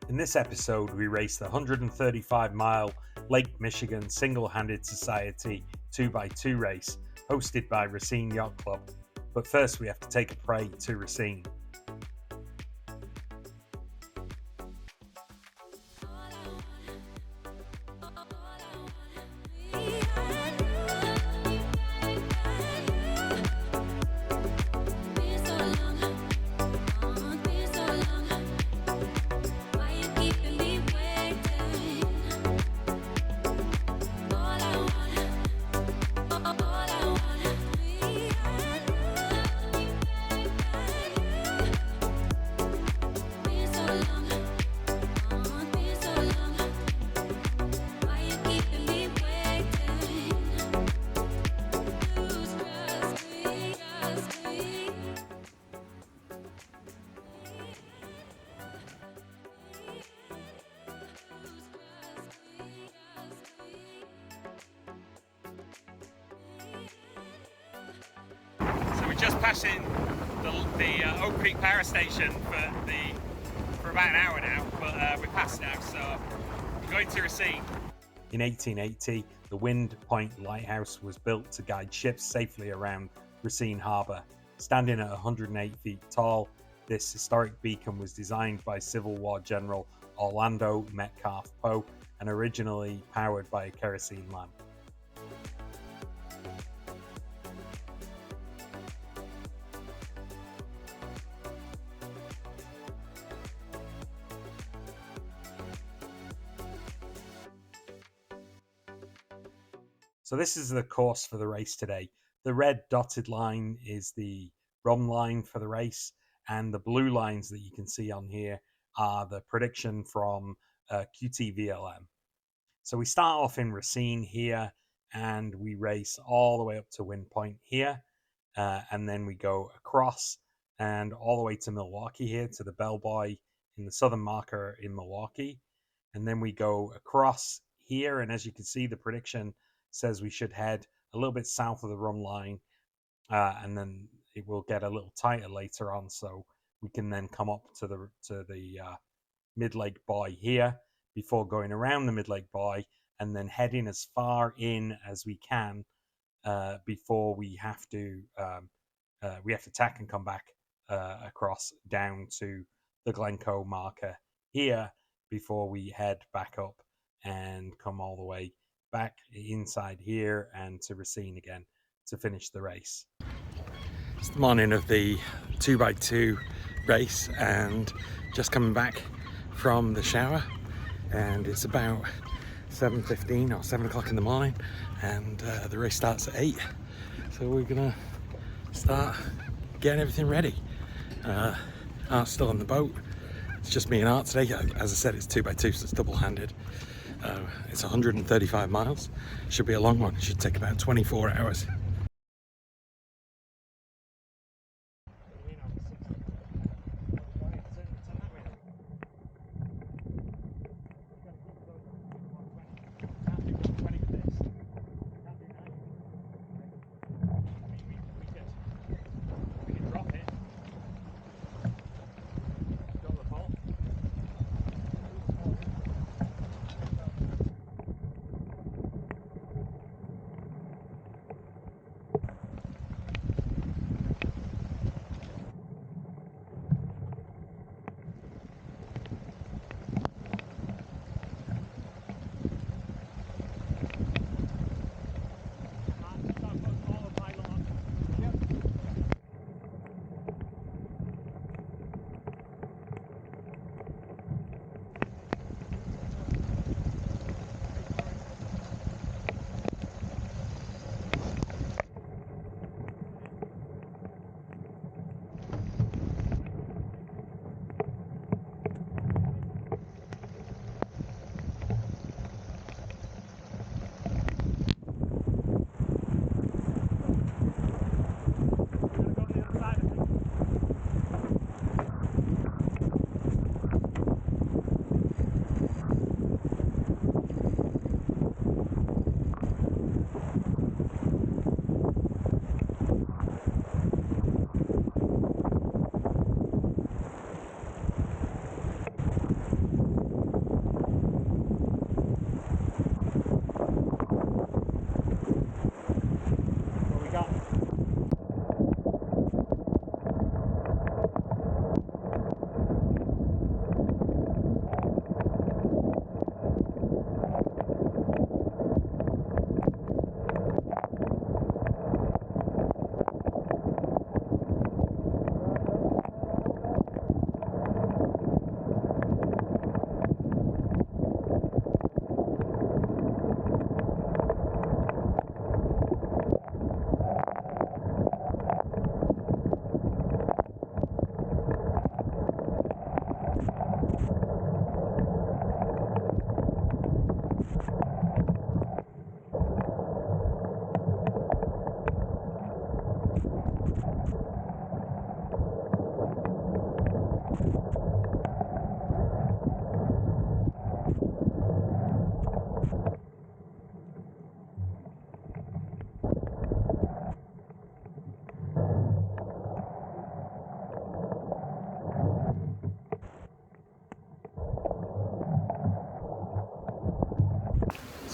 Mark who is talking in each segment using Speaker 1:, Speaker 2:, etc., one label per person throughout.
Speaker 1: In this episode, we race the 135-mile Lake Michigan Single-Handed Society 2x2 race hosted by Racine Yacht Club. But first, we have to take a prey to Racine. Just passing the Oak Creek power station for about an hour now, but we're past now, so we're going to Racine. In 1880, the Wind Point Lighthouse was built to guide ships safely around Racine Harbour. Standing at 108 feet tall, this historic beacon was designed by Civil War General Orlando Metcalf Poe and originally powered by a kerosene lamp. So this is the course for the race today. The red dotted line is the run line for the race, and the blue lines that you can see on here are the prediction from QTVLM. So we start off in Racine here, and we race all the way up to Wind Point here, and then we go across and all the way to Milwaukee here, to the Bell Buoy in the southern marker in Milwaukee. And then we go across here, and as you can see, the prediction says we should head a little bit south of the run line, and then it will get a little tighter later on, so we can then come up to the Mid-Lake Buoy here before going around the Mid-Lake Buoy and then heading as far in as we can before we have to tack and come back across down to the Glencoe marker here before we head back up and come all the way back inside here and to Racine again to finish the race. It's the morning of the 2x2 race and just coming back from the shower, and it's about 7:15 or 7 o'clock in the morning, and the race starts at 8, so we're gonna start getting everything ready. Art's still on the boat. It's just me and Art today. As I said, it's 2x2, so it's double-handed. It's 135 miles. Should be a long one. It should take about 24 hours.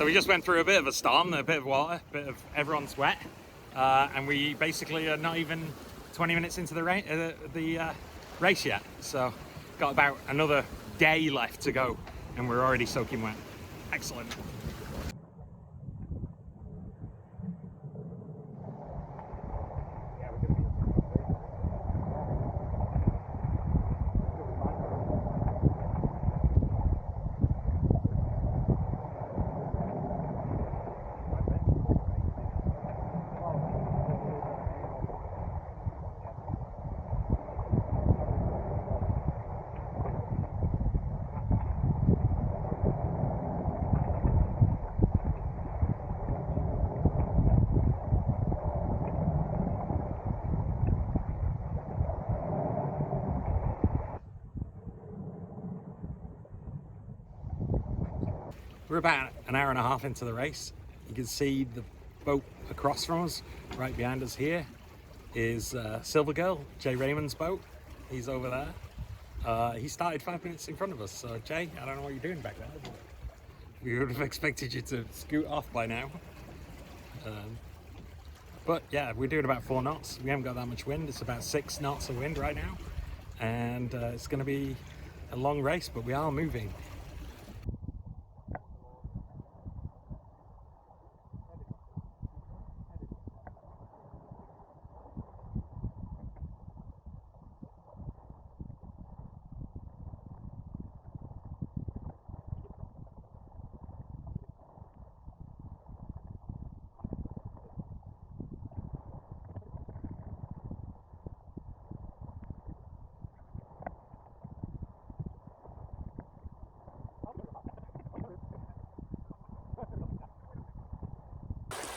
Speaker 1: So we just went through a bit of a storm, a bit of water, a bit of everyone's wet, and we basically are not even 20 minutes into the race yet. So got about another day left to go, and we're already soaking wet. Excellent. We're about an hour and a half into the race. You can see the boat across from us, right behind us here, is Silver Girl, Jay Raymond's boat. He's over there. He started 5 minutes in front of us, so Jay, I don't know what you're doing back there. We would have expected you to scoot off by now. But yeah, we're doing about 4 knots. We haven't got that much wind. It's about 6 knots of wind right now. And it's going to be a long race, but we are moving.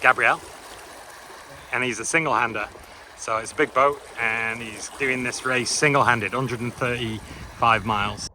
Speaker 1: Gabrielle, and he's a single-hander, so it's a big boat, and he's doing this race single-handed, 135 miles.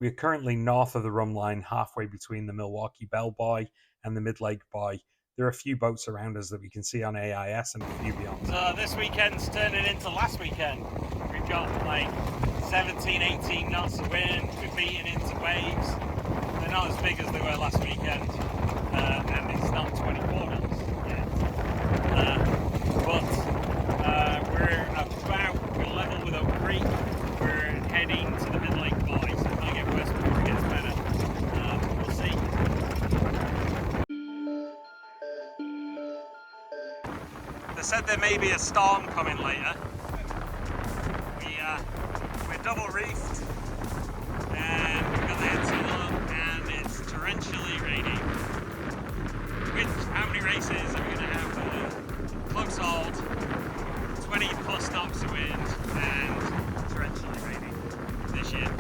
Speaker 1: We're currently north of the rum line, halfway between the Milwaukee Buoy and the Mid-Lake Buoy. There are a few boats around us that we can see on AIS and a few beyond. So this weekend's turning into last weekend. We've got like 17, 18 knots of wind. We're beating into waves. They're not as big as they were last weekend, and it's not 24 knots yet. But we're level with Oak Creek. We're heading to the Mid-Lake They said there may be a storm coming later. We're double reefed and we've got the headsail on and it's torrentially raining. How many races are we going to have? Close hold, 20 plus knots of wind and torrentially raining this year.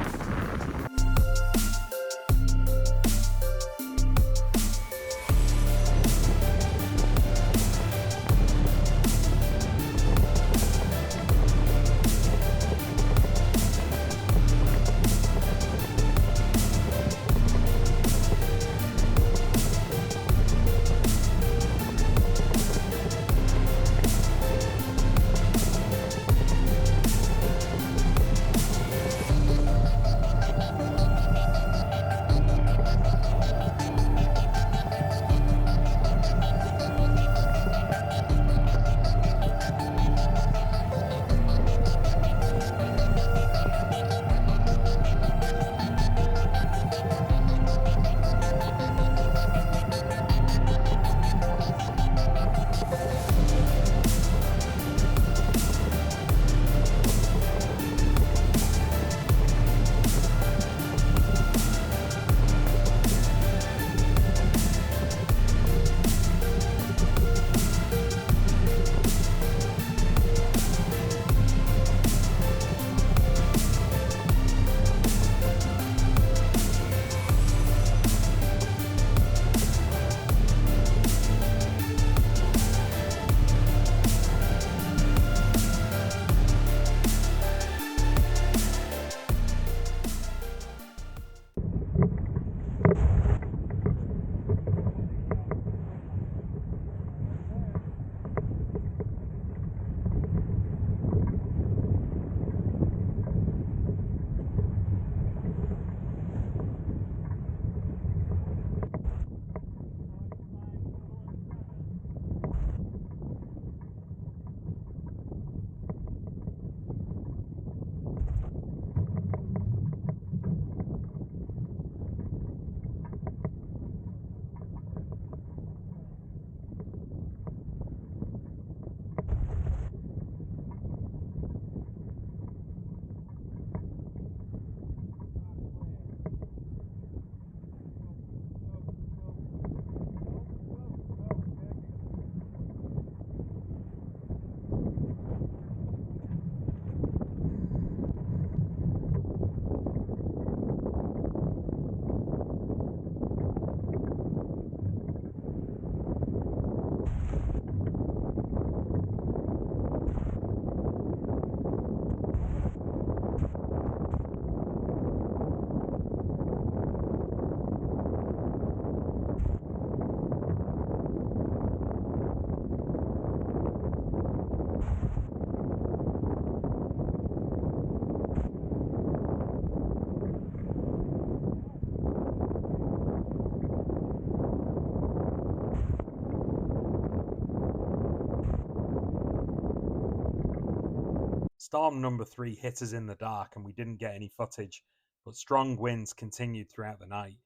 Speaker 1: Storm number 3 hit us in the dark and we didn't get any footage, but strong winds continued throughout the night.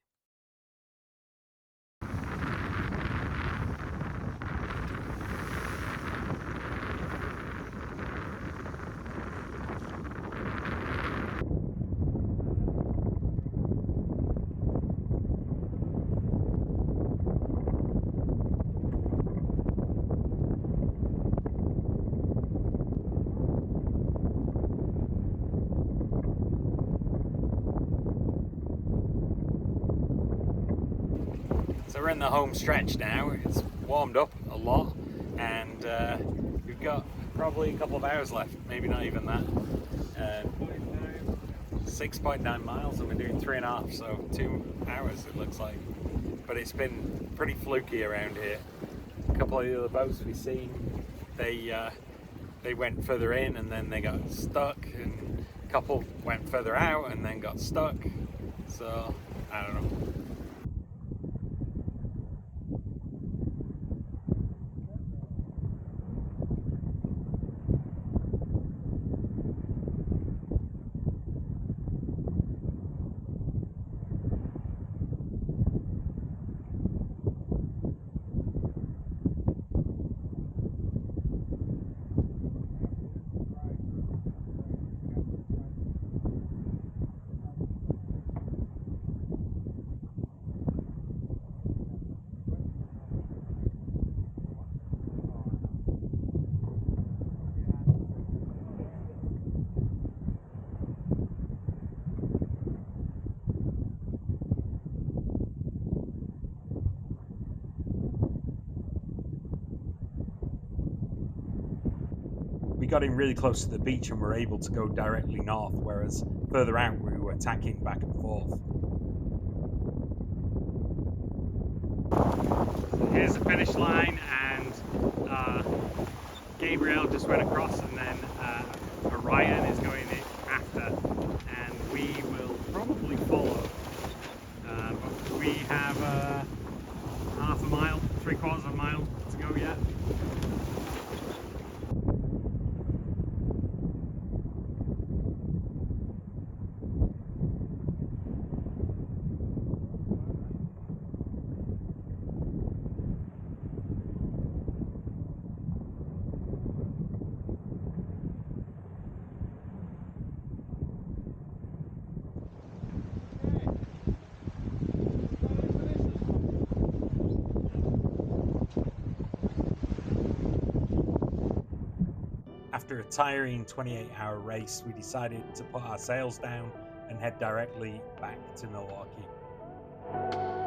Speaker 1: So we're in the home stretch now. It's warmed up a lot and we've got probably a couple of hours left, maybe not even that. 6.9 miles and we're doing 3.5, so 2 hours it looks like. But it's been pretty fluky around here. A couple of the other boats we've seen, they went further in and then they got stuck, and a couple went further out and then got stuck. So I don't know. got in really close to the beach and were able to go directly north, whereas further out we were tacking back and forth. Here's the finish line, and Gabriel just went across, and then Orion is going in after, and we will probably follow. But we have half a mile, 3/4 of a mile to go yet. After a tiring 28-hour race, we decided to put our sails down and head directly back to Milwaukee.